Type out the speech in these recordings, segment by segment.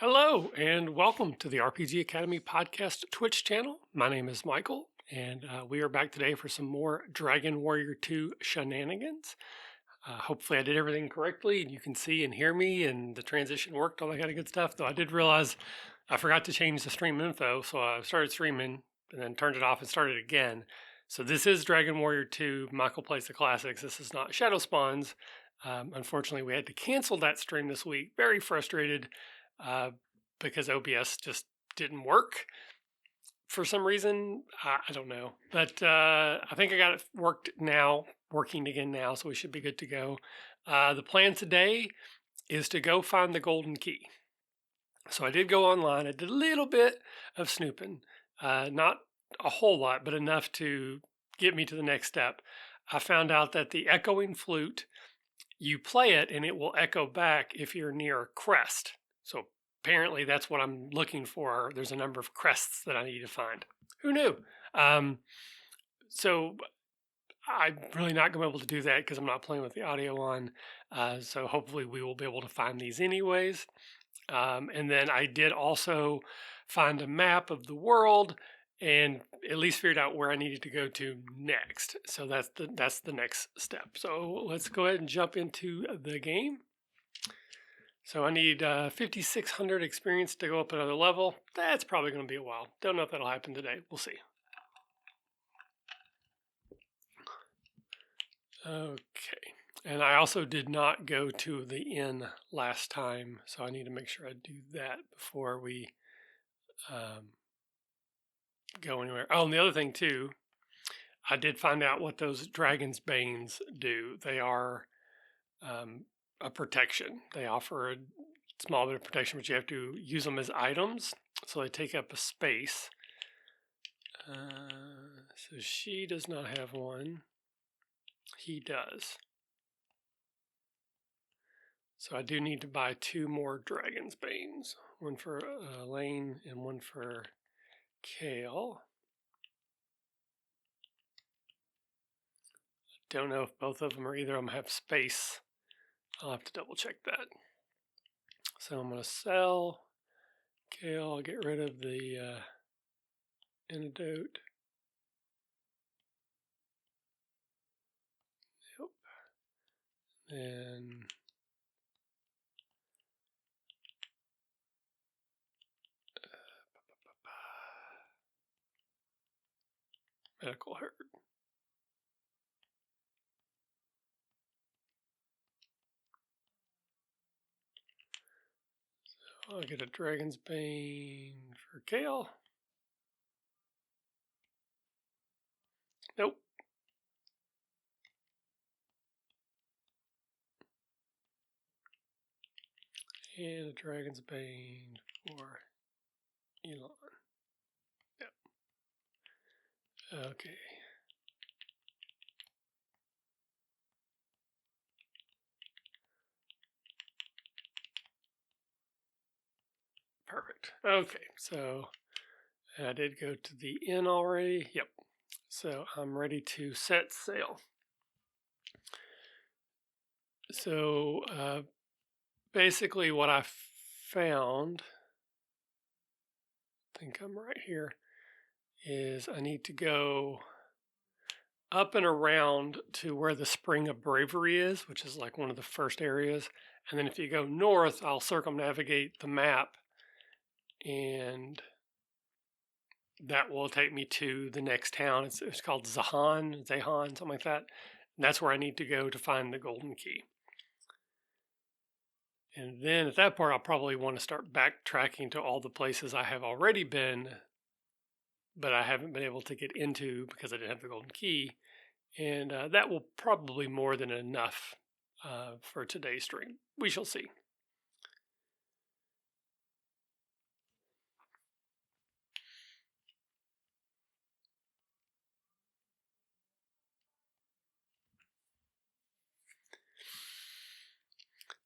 Hello, and welcome to the RPG Academy podcast Twitch channel. My name is Michael, and we are back today for some more Dragon Warrior 2 shenanigans. Hopefully, I did everything correctly, and you can see and hear me, and the transition worked, all that kind of good stuff. Though I did realize I forgot to change the stream info, so I started streaming and then turned it off and started again. So this is Dragon Warrior 2. Michael plays the classics. This is not Shadow Spawns. Unfortunately, we had to cancel that stream this week. Very frustrated uh, because OBS just didn't work for some reason. I don't know, but I think I got it working again now, so we should be good to go. The plan today is to go find the golden key. So I did go online. I did a little bit of snooping, not a whole lot, but enough to get me to the next step. I found out that the echoing flute, you play it and it will echo back if you're near a crest. So apparently that's what I'm looking for. There's a number of crests that I need to find. Who knew? So I'm really not going to be able to do that because I'm not playing with the audio on. So hopefully we will be able to find these anyways. And then I did also find a map of the world and at least figured out where I needed to go to next. So that's the next step. So let's go ahead and jump into the game. So I need 5,600 experience to go up another level. That's probably going to be a while. Don't know if that'll happen today. We'll see. Okay. And I also did not go to the inn last time, so I need to make sure I do that before we go anywhere. Oh, and the other thing too, I did find out what those dragon's banes do. They are a protection. They offer a small bit of protection, but you have to use them as items, so they take up a space. So she does not have one. He does. So I do need to buy 2 more dragon's banes. One for Lane and one for Kale. Don't know if both of them or either of them have space. I'll have to double check that. So I'm going to sell Kale. I'll get rid of the antidote. Yep. Then medical herd. So I'll get a dragon's bane for Kale. Nope. And a dragon's bane for Elon. Yep. Okay. Perfect. Okay, so I did go to the inn already. Yep. So I'm ready to set sail. So basically what I found, I think I'm right here, is I need to go up and around to where the Spring of Bravery is, which is like one of the first areas. And then if you go north, I'll circumnavigate the map and that will take me to the next town. It's called Zahan, something like that. And that's where I need to go to find the golden key. And then at that point, I'll probably want to start backtracking to all the places I have already been, but I haven't been able to get into because I didn't have the golden key. And that will probably more than enough for today's stream. We shall see.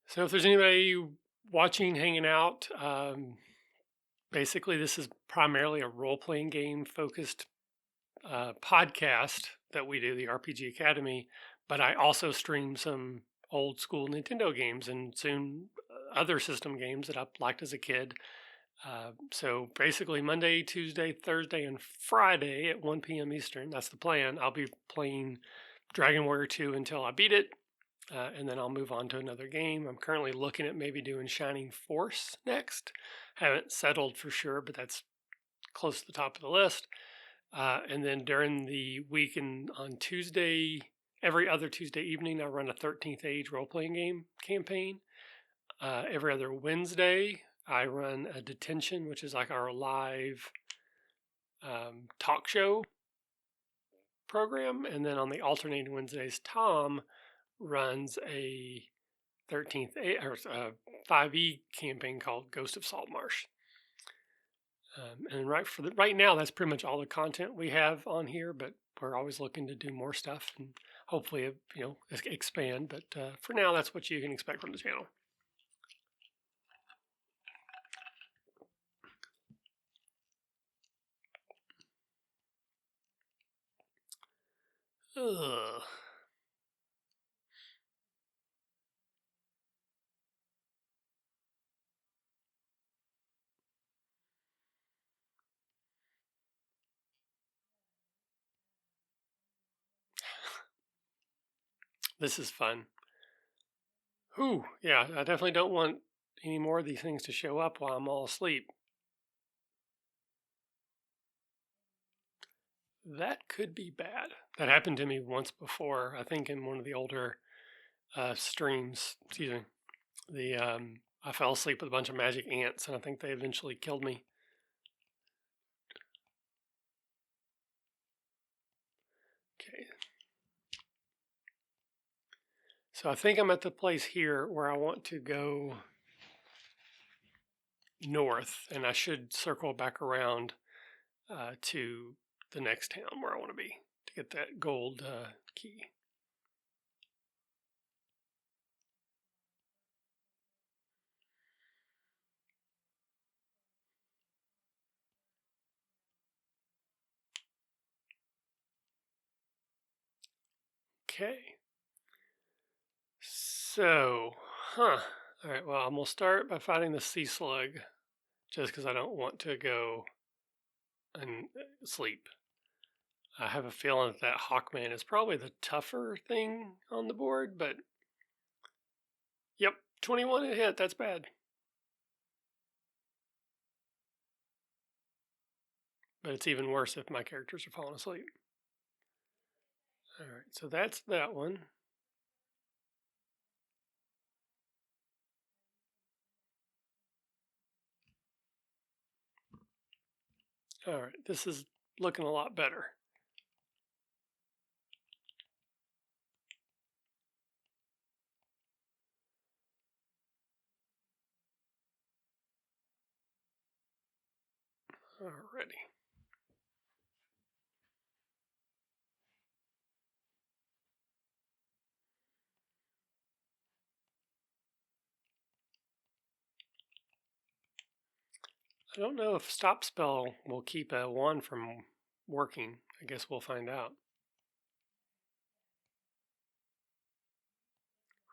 So if there's anybody watching, hanging out, basically this is primarily a role-playing game focused podcast that we do, the RPG Academy, but I also stream some old school Nintendo games and soon other system games that I liked as a kid. So basically, Monday, Tuesday, Thursday, and Friday at 1 p.m. Eastern. That's the plan. I'll be playing Dragon Warrior 2 until I beat it, and then I'll move on to another game. I'm currently looking at maybe doing Shining Force next. Haven't settled for sure, but that's close to the top of the list. And then during the week and on Tuesday, every other Tuesday evening, I run a 13th Age role playing game campaign. Every other Wednesday, I run a Detention, which is like our live talk show program. And then on the alternating Wednesdays, Tom runs a 13th or 5e campaign called Ghost of Salt Marsh. And right now, that's pretty much all the content we have on here. But we're always looking to do more stuff and hopefully, expand. But for now, that's what you can expect from the channel. Ugh. This is fun. Whew, yeah, I definitely don't want any more of these things to show up while I'm all asleep. That could be bad. That happened to me once before. I think in one of the older streams. Excuse me. I fell asleep with a bunch of magic ants, and I think they eventually killed me. Okay. So I think I'm at the place here where I want to go north, and I should circle back around to the next town where I want to be to get that gold key. Okay. So, All right, well, I'm going to start by fighting the sea slug just because I don't want to go and sleep. I have a feeling that Hawkman is probably the tougher thing on the board, but yep, 21 to hit. That's bad. But it's even worse if my characters are falling asleep. All right, so that's that one. All right, this is looking a lot better. Alrighty. I don't know if Stop Spell will keep a 1 from working. I guess we'll find out.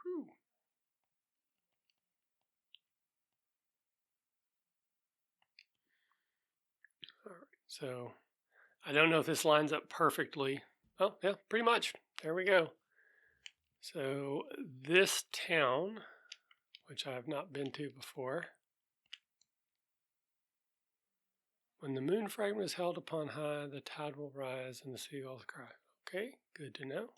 Whew. All right, so I don't know if this lines up perfectly. Oh, yeah, pretty much. There we go. So this town, which I have not been to before, when the moon fragment is held upon high, the tide will rise and the seagulls cry. Okay, good to know.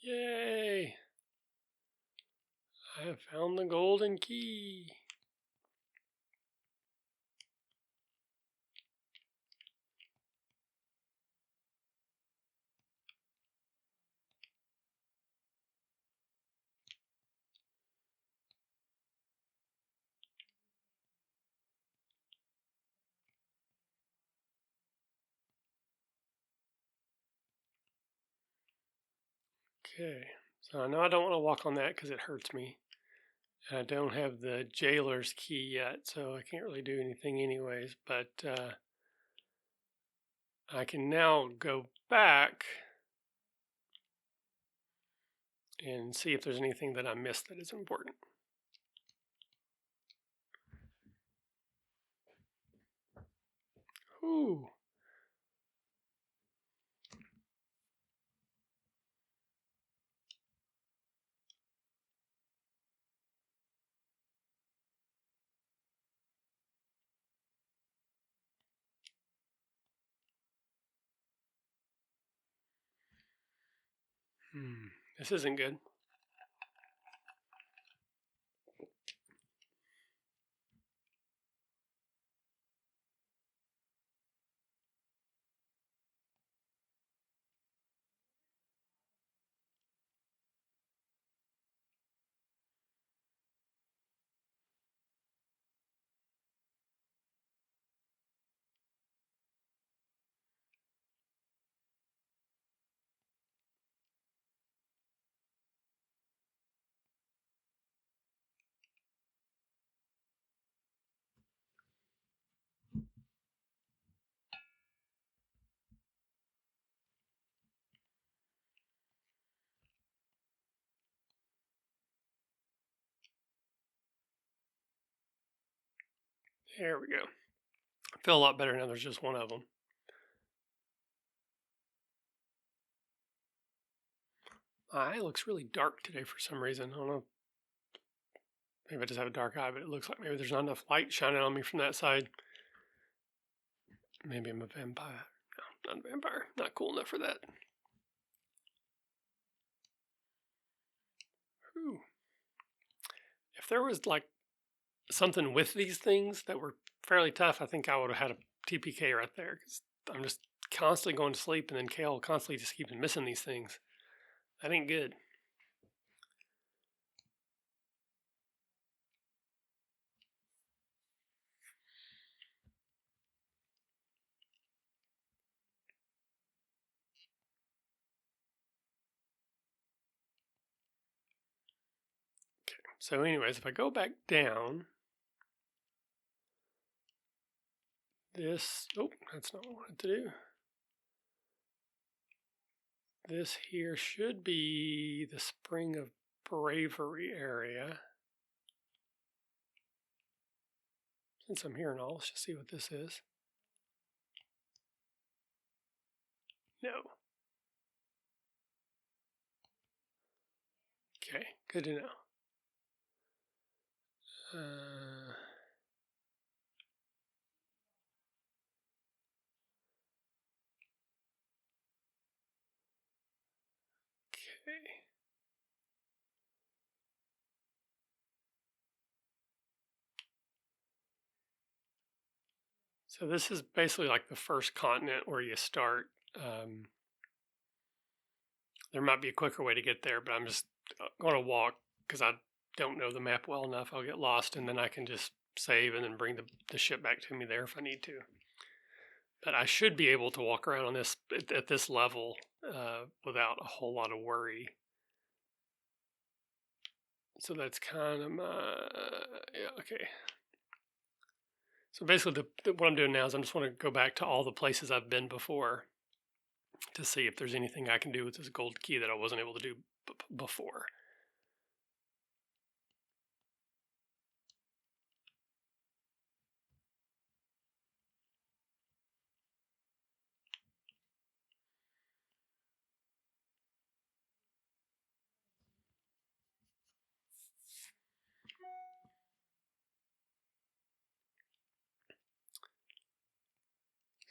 Yay! I have found the golden key. Okay, so I know I don't want to walk on that because it hurts me. I don't have the jailer's key yet, so I can't really do anything anyways, but I can now go back and see if there's anything that I missed that is important. Ooh. This isn't good. There we go. I feel a lot better now there's just one of them. My eye looks really dark today for some reason. I don't know. Maybe I just have a dark eye, but it looks like maybe there's not enough light shining on me from that side. Maybe I'm a vampire. No, not a vampire. Not cool enough for that. Whew. If there was like something with these things that were fairly tough, I think I would have had a TPK right there because I'm just constantly going to sleep, and then Kale constantly just keeps missing these things. That ain't good. Okay. So, anyways, if I go back down, this. Oh, that's not what I wanted to do. This here should be the Spring of Bravery area. Since I'm here and all, let's just see what this is. No. Okay, good to know. Okay. So this is basically like the first continent where you start. There might be a quicker way to get there, but I'm just going to walk because I don't know the map well enough. I'll get lost, and then I can just save and then bring the ship back to me there if I need to. But I should be able to walk around on this at this level without a whole lot of worry. So that's kind of my yeah, okay. So basically, what I'm doing now is I just want to go back to all the places I've been before to see if there's anything I can do with this gold key that I wasn't able to do before.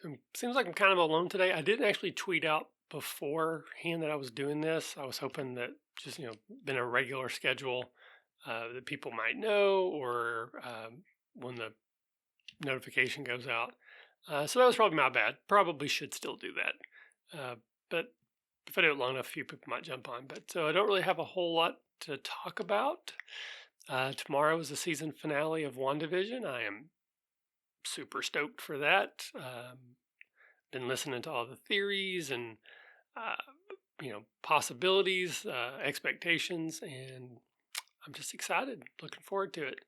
So it seems like I'm kind of alone today. I didn't actually tweet out beforehand that I was doing this. I was hoping that just, been a regular schedule that people might know, or when the notification goes out. So that was probably my bad. Probably should still do that. But if I do it long enough, a few people might jump on. But so I don't really have a whole lot to talk about. Tomorrow is the season finale of WandaVision. I am super stoked for that. Been listening to all the theories and uh, possibilities, expectations, and I'm just excited. Looking forward to it.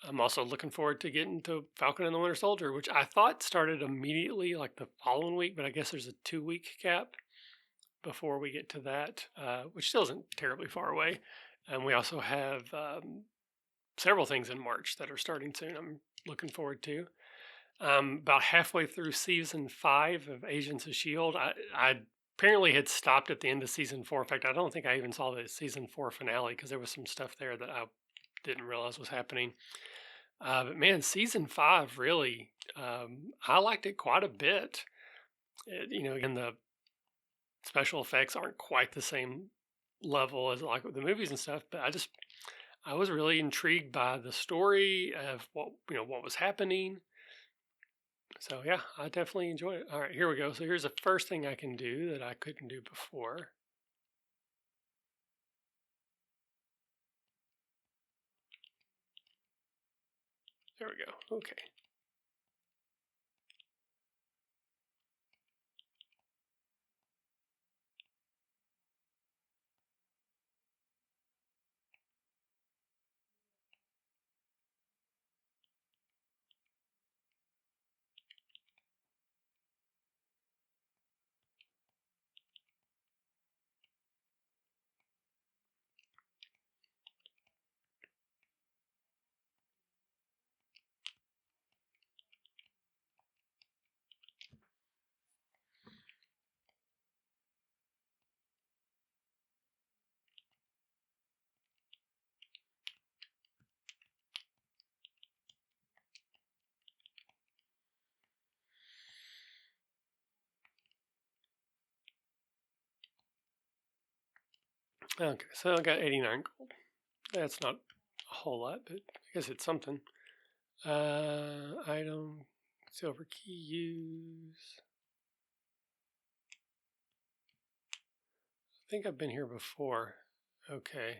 I'm also looking forward to getting to Falcon and the Winter Soldier, which I thought started immediately, like the following week, but I guess there's a 2 week gap before we get to that, which still isn't terribly far away. And we also have several things in March that are starting soon. I'm looking forward to. About halfway through season 5 of Agents of Shield. I apparently had stopped at the end of season 4. In fact, I don't think I even saw the season 4 finale because there was some stuff there that I didn't realize was happening. But man, season 5 really, I liked it quite a bit. Again, the special effects aren't quite the same level as like with the movies and stuff, but I was really intrigued by the story of what was happening. So yeah, I definitely enjoy it. All right, here we go. So here's the first thing I can do that I couldn't do before. There we go. Okay. Okay, so I got 89 gold. That's not a whole lot, but I guess it's something. Item, silver key use. I think I've been here before. Okay.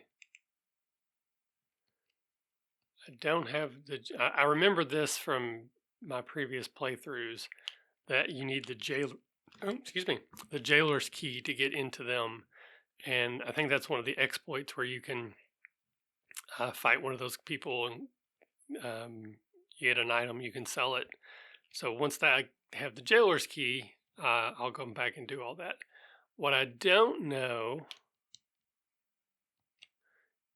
I don't have I remember this from my previous playthroughs that you need the the jailer's key to get into them. And I think that's one of the exploits where you can fight one of those people and you get an item, you can sell it. So once that I have the jailer's key, I'll come back and do all that. What I don't know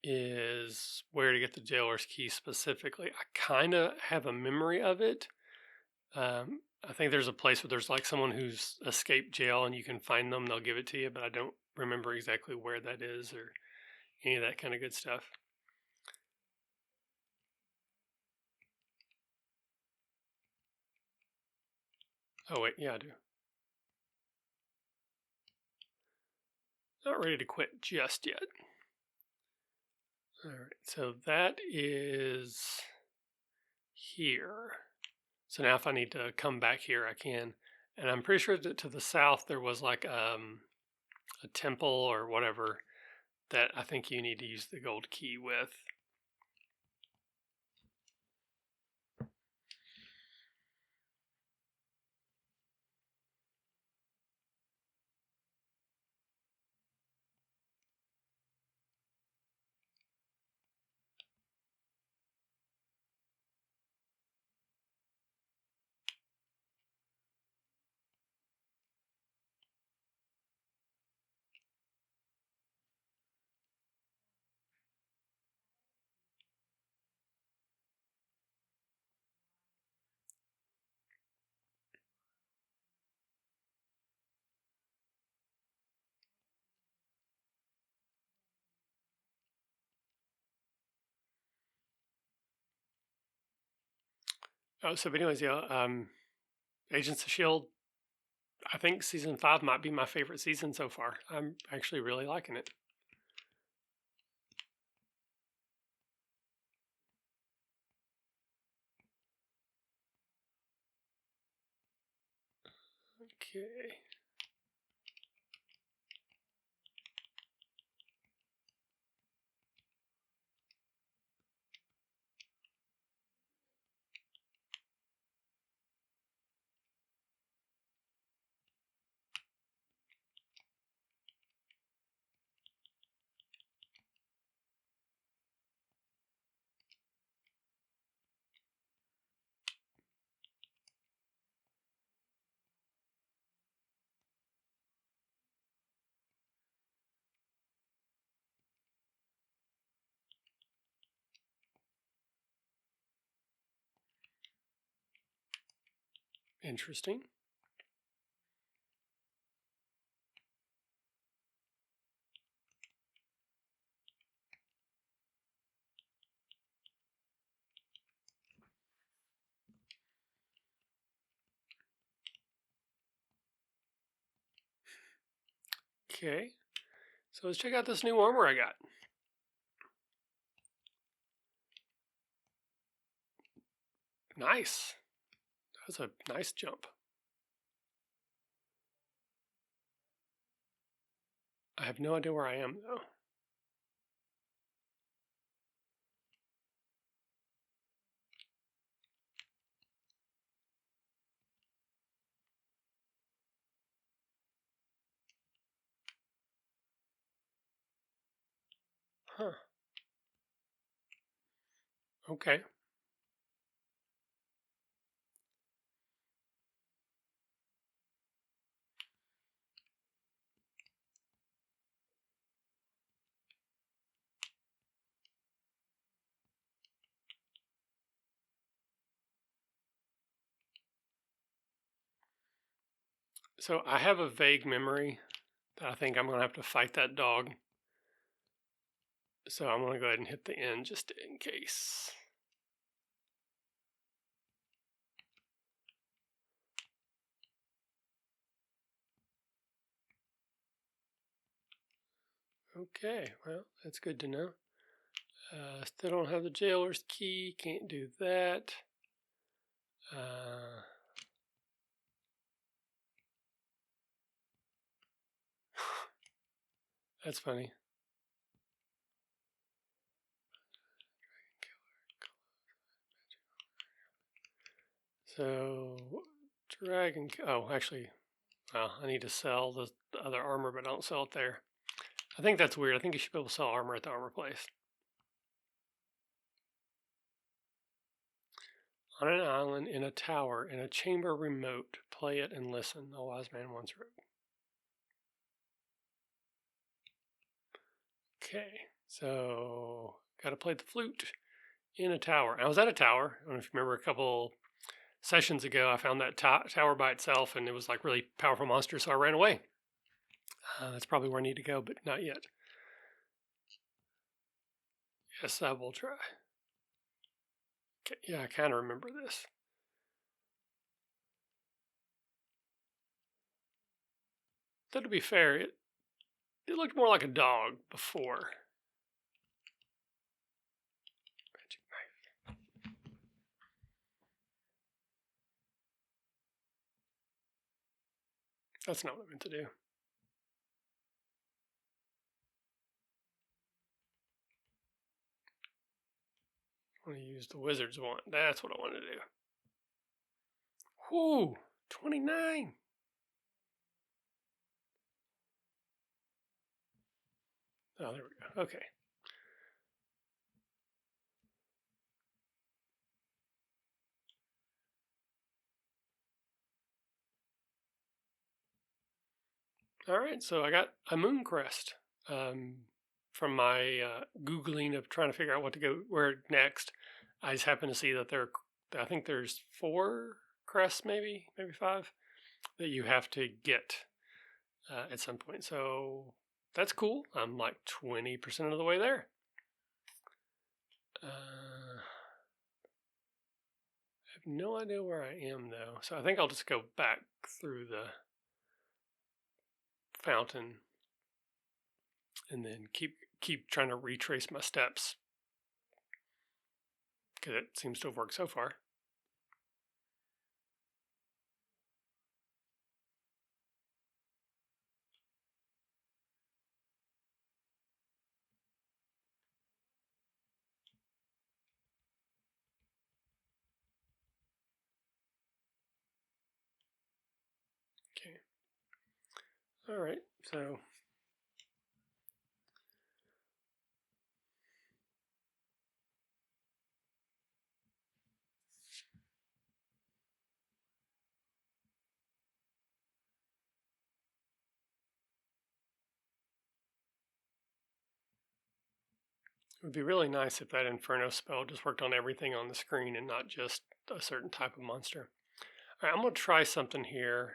is where to get the jailer's key specifically. I kind of have a memory of it. I think there's a place where there's like someone who's escaped jail and you can find them, they'll give it to you, but I don't remember exactly where that is or any of that kind of good stuff. Oh, wait, yeah, I do. Not ready to quit just yet. All right, so that is here. So now if I need to come back here, I can. And I'm pretty sure that to the south there was like a temple or whatever that I think you need to use the gold key with. Oh, so but anyways, yeah, Agents of Shield. I think season 5 might be my favorite season so far. I'm actually really liking it. Okay. Interesting. Okay. So let's check out this new armor I got. Nice. That was a nice jump. I have no idea where I am though. Huh. Okay. So I have a vague memory that I think I'm going to have to fight that dog. So I'm going to go ahead and hit the end just in case. Okay, well, that's good to know. Still don't have the jailer's key, can't do that. That's funny. So, oh, actually, well, I need to sell the other armor, but I don't sell it there. I think that's weird. I think you should be able to sell armor at the armor place. On an island, in a tower, in a chamber remote, play it and listen. A wise man once wrote. Okay, so gotta play the flute in a tower. I was at a tower. I don't know if you remember a couple sessions ago. I found that tower by itself, and it was like really powerful monster, so I ran away. That's probably where I need to go, but not yet. Yes, I will try. Okay, yeah, I kind of remember this. Though to be fair, it looked more like a dog before. Magic knife. That's not what I meant to do. I want to use the wizard's wand. That's what I want to do. Whoo, 29. Oh, there we go. Okay. All right, so I got a moon crest from my Googling of trying to figure out what to go where next. I just happen to see that I think there's 4 crests, maybe 5, that you have to get at some point. So that's cool. I'm like 20% of the way there. I have no idea where I am though, so I think I'll just go back through the fountain, and then keep trying to retrace my steps because it seems to have worked so far. Okay. All right. So it would be really nice if that Inferno spell just worked on everything on the screen and not just a certain type of monster. All right, I'm going to try something here.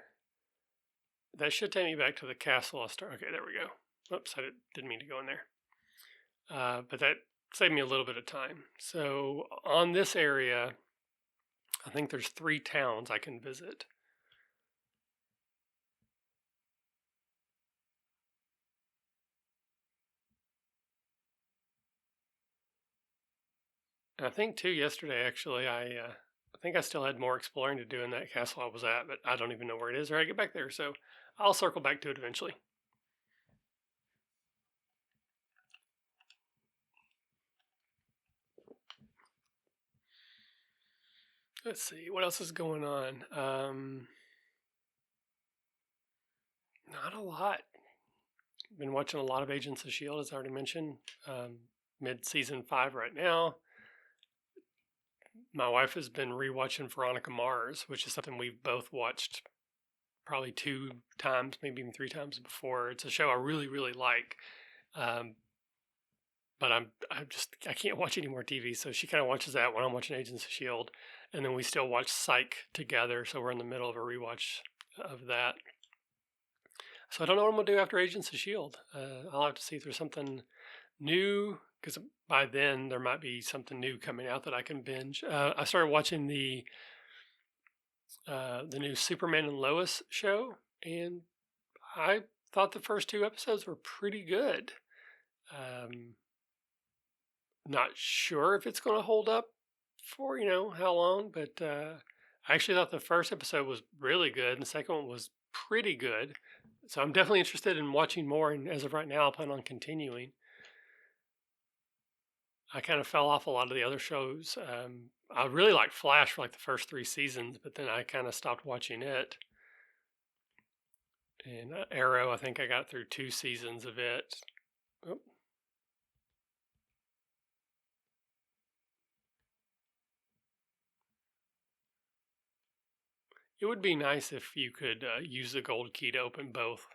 That should take me back to the castle. Okay, there we go. Oops, I didn't mean to go in there. But that saved me a little bit of time. So on this area, I think there's 3 towns I can visit. And I think too yesterday actually I think I still had more exploring to do in that castle I was at, but I don't even know where it is or how to get back there. So I'll circle back to it eventually. Let's see what else is going on. Not a lot. Been watching a lot of Agents of Shield, as I already mentioned. Mid season 5 right now. My wife has been rewatching Veronica Mars, which is something we've both watched probably 2 times, maybe even 3 times before. It's a show I really, really like. But I can't watch any more TV. So she kind of watches that when I'm watching Agents of Shield, and then we still watch Psych together. So we're in the middle of a rewatch of that. So I don't know what I'm gonna do after Agents of Shield. I'll have to see if there's something new, because by then there might be something new coming out that I can binge. I started watching the new Superman and Lois show, and I thought the first 2 episodes were pretty good. Not sure if it's going to hold up for how long, but I actually thought the first episode was really good, and the second one was pretty good. So I'm definitely interested in watching more, and as of right now, I plan on continuing. I kind of fell off a lot of the other shows. I really liked Flash for like the first 3 seasons, but then I kind of stopped watching it. And Arrow, I think I got through 2 seasons of it. Oh. It would be nice if you could use the gold key to open both,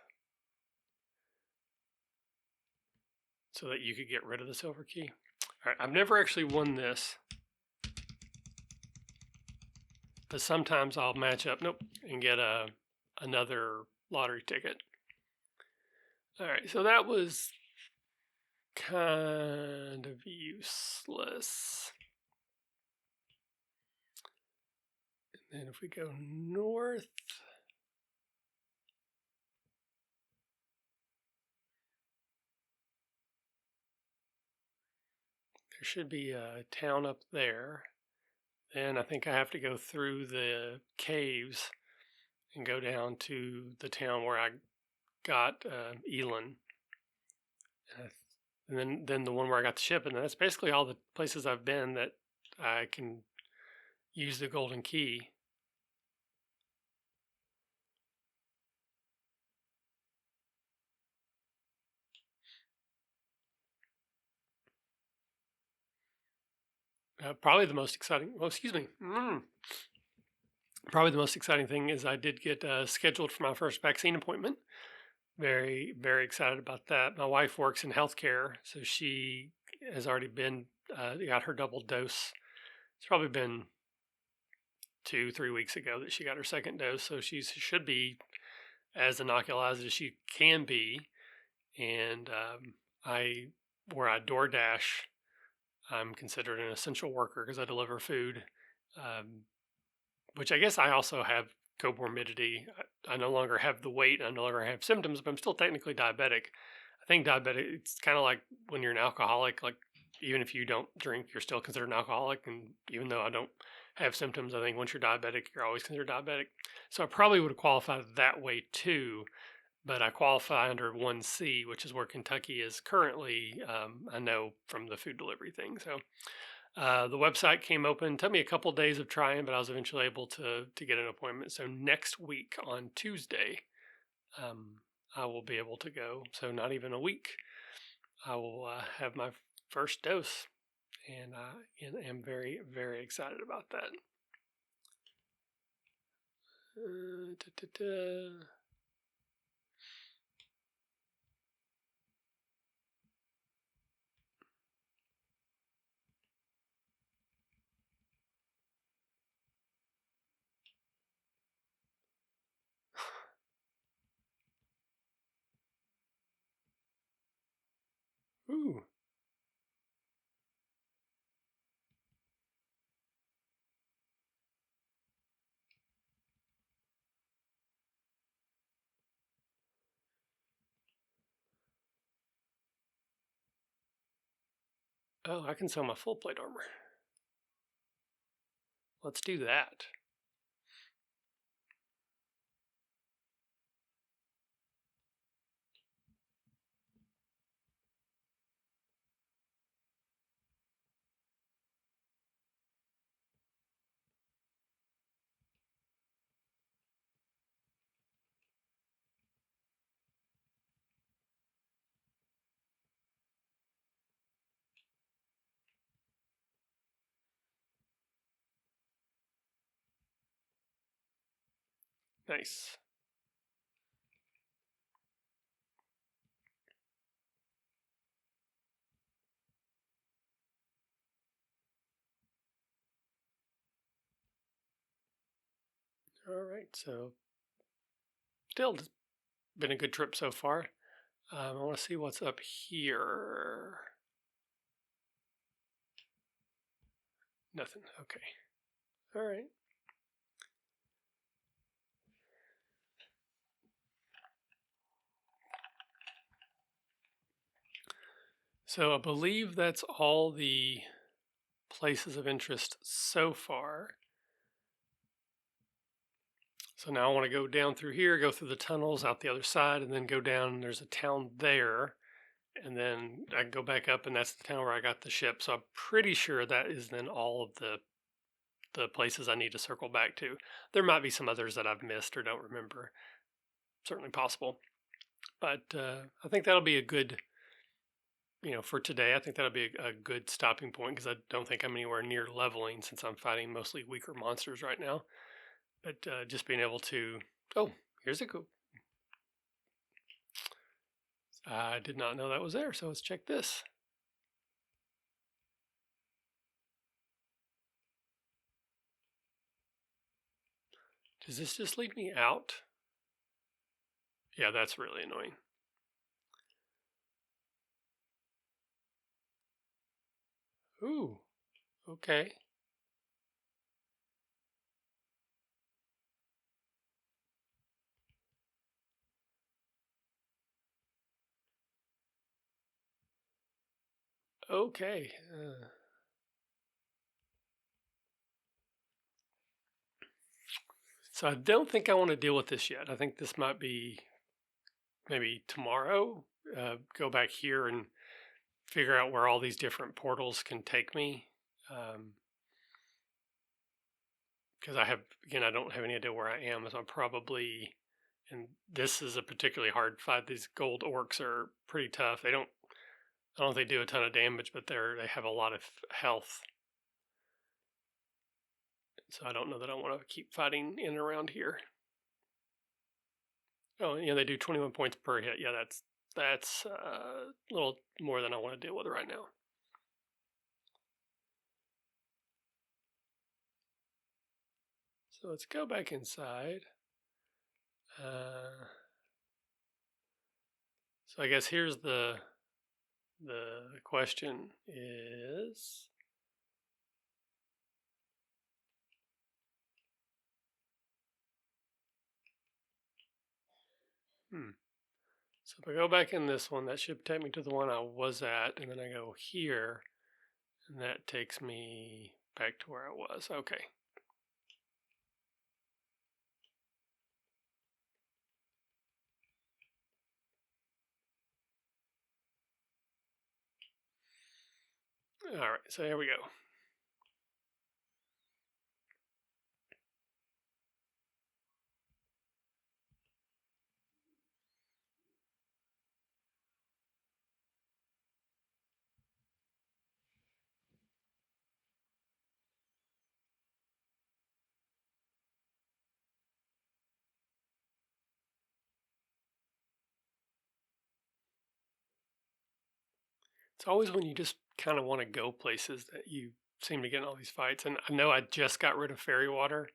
so that you could get rid of the silver key. All right, I've never actually won this, but sometimes I'll match up, and get another lottery ticket. All right, so that was kind of useless. And then if we go north, there should be a town up there. Then I think I have to go through the caves and go down to the town where I got Elon. And then the one where I got the ship. And that's basically all the places I've been that I can use the golden key. Probably the most exciting, probably the most exciting thing is I did get scheduled for my first vaccine appointment. Very, very excited about that. My wife works in healthcare, so she has already got her double dose. It's probably been 2-3 weeks ago that she got her second dose, so she should be as inoculated as she can be. And where I DoorDash, I'm considered an essential worker because I deliver food, which I guess I also have comorbidity. I no longer have the weight. I no longer have symptoms, but I'm still technically diabetic. I think diabetic, it's kind of like when you're an alcoholic, like even if you don't drink, you're still considered an alcoholic. And even though I don't have symptoms, I think once you're diabetic, you're always considered diabetic. So I probably would have qualified that way too, but I qualify under 1C, which is where Kentucky is currently, I know from the food delivery thing. So the website came open. Took me a couple days of trying, but I was eventually able to get an appointment. So next week on Tuesday, um, I will be able to go. So not even a week, I will have my first dose, and I am very, very excited about that. Da, da, da. Ooh. Oh, I can sell my full plate armor. Let's do that. Nice. All right. So still been a good trip so far. I want to see what's up here. Nothing. Okay. All right. So I believe that's all the places of interest so far. So now I want to go down through here, go through the tunnels out the other side, and then go down. There's a town there, and then I can go back up, and that's the town where I got the ship. So I'm pretty sure that is then all of the places I need to circle back to. There might be some others that I've missed or don't remember. Certainly possible, but I think that'll be a good, for today. I think that'll be a good stopping point because I don't think I'm anywhere near leveling since I'm fighting mostly weaker monsters right now. But just being able to, oh, here's a go. I did not know that was there, so let's check this. Does this just lead me out? Yeah, that's really annoying. Ooh, okay. Okay. So I don't think I want to deal with this yet. I think this might be maybe tomorrow. Go back here and figure out where all these different portals can take me. Because I don't have any idea where I am. So I'm probably, and this is a particularly hard fight. These gold orcs are pretty tough. I don't know if they do a ton of damage, but they have a lot of health. So I don't know that I want to keep fighting in and around here. Oh, yeah, they do 21 points per hit. Yeah, that's a little more than I want to deal with right now. So let's go back inside. So I guess here's the question is, Hmm. So if I go back in this one, that should take me to the one I was at, and then I go here, and that takes me back to where I was. Okay. All right, so here we go. It's always when you just kind of want to go places that you seem to get in all these fights. And I know I just got rid of fairy water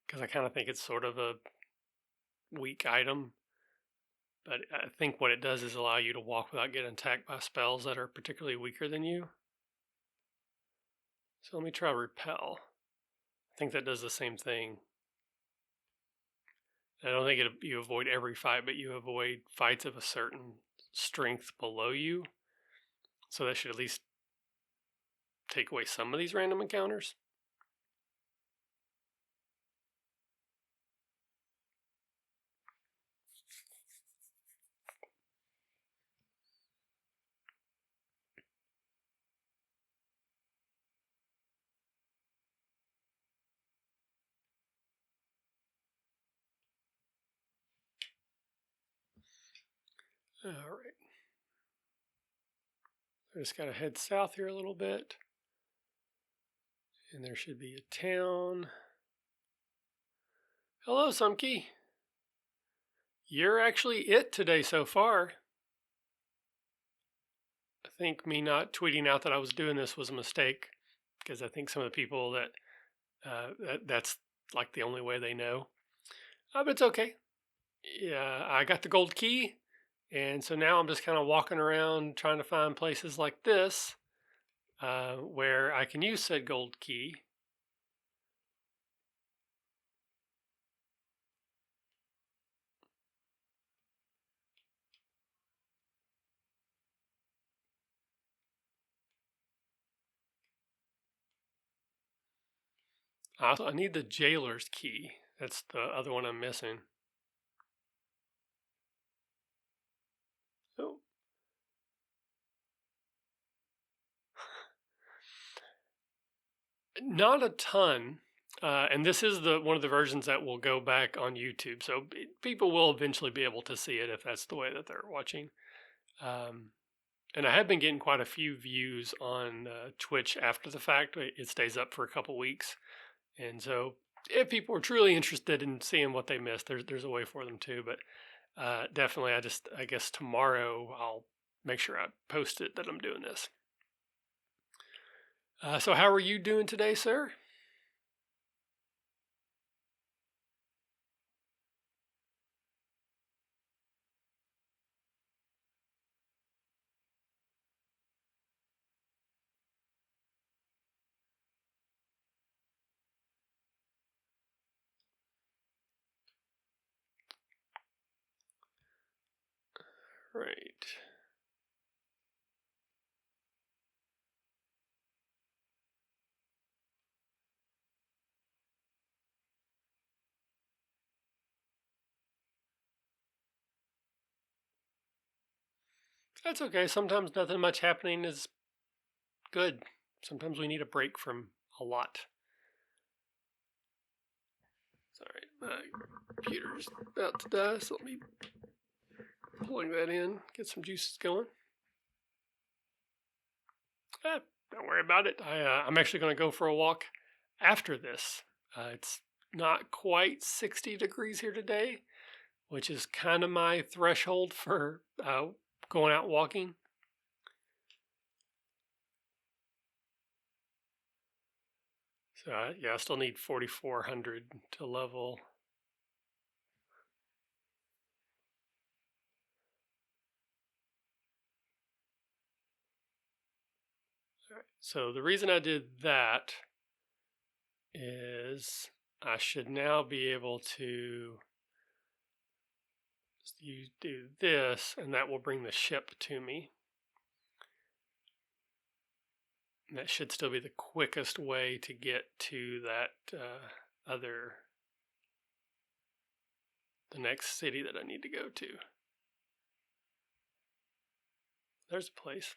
because I kind of think it's sort of a weak item. But I think what it does is allow you to walk without getting attacked by spells that are particularly weaker than you. So let me try repel. I think that does the same thing. I don't think you avoid every fight, but you avoid fights of a certain strength below you. So that should at least take away some of these random encounters. All right. I just got to head south here a little bit. And there should be a town. Hello, Sumkey. You're actually it today so far. I think me not tweeting out that I was doing this was a mistake because I think some of the people that's like the only way they know. But it's okay. Yeah, I got the gold key, and so now I'm just kind of walking around trying to find places like this where I can use said gold key. I need the jailer's key. That's the other one I'm missing. Oh. Not a ton. And this is the one of the versions that will go back on YouTube, so people will eventually be able to see it if that's the way that they're watching. And I have been getting quite a few views on Twitch after the fact. It stays up for a couple weeks, and so if people are truly interested in seeing what they missed, there's a way for them too. But definitely, I guess tomorrow I'll make sure I post it that I'm doing this. So how are you doing today, sir? Right. That's okay. Sometimes nothing much happening is good. Sometimes we need a break from a lot. Sorry, my computer's about to die, so let me plug that in, get some juices going. Don't worry about it. I'm actually going to go for a walk after this. It's not quite 60 degrees here today, which is kind of my threshold for going out walking. So yeah, I still need 4,400 to level. All right. So the reason I did that is I should now be able to you do this, and that will bring the ship to me. And that should still be the quickest way to get to that the next city that I need to go to. There's a place.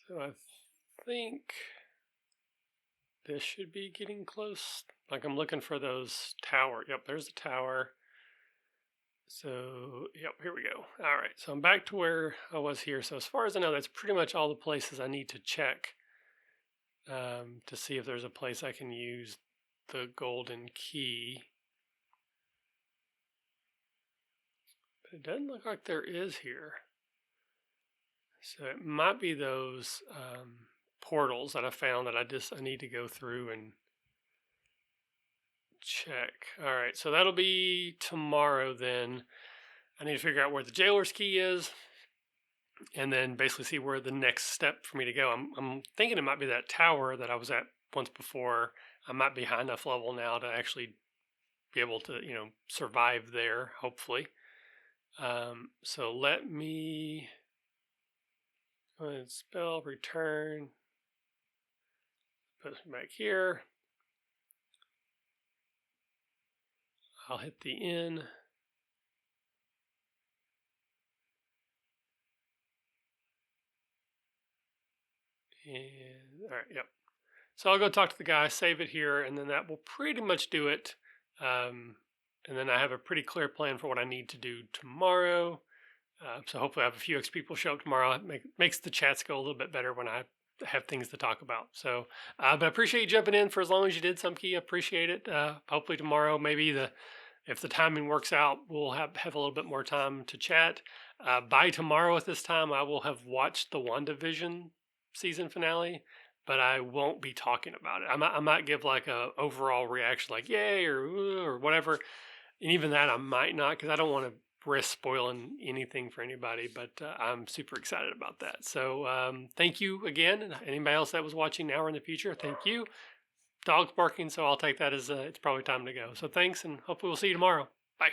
So I think this should be getting close. Like I'm looking for those tower. Yep, there's the tower. So, yep, here we go. All right, so I'm back to where I was here. So as far as I know, that's pretty much all the places I need to check to see if there's a place I can use the golden key. But it doesn't look like there is here. So it might be those portals that I found that I need to go through and check. All right, so that'll be tomorrow then. I need to figure out where the jailer's key is and then basically see where the next step for me to go. I'm thinking it might be that tower that I was at once before. I might be high enough level now to actually be able to, survive there, hopefully. So let me go ahead and spell return. Put it back here. I'll hit the N. And all right, yep. So I'll go talk to the guy, save it here, and then that will pretty much do it. And then I have a pretty clear plan for what I need to do tomorrow. So hopefully I have a few extra people show up tomorrow. It makes the chats go a little bit better when I have things to talk about. So, but I appreciate you jumping in for as long as you did, Sumkey. I appreciate it. Hopefully tomorrow, if the timing works out, we'll have a little bit more time to chat. By tomorrow at this time, I will have watched the WandaVision season finale, but I won't be talking about it. I might give like a overall reaction, like yay or whatever, and even that I might not, because I don't want to risk spoiling anything for anybody. But I'm super excited about that. So thank you again, and anybody else that was watching now or in the future, thank you. Dog's barking, so I'll take that as it's probably time to go. So thanks, and hopefully we'll see you tomorrow. Bye.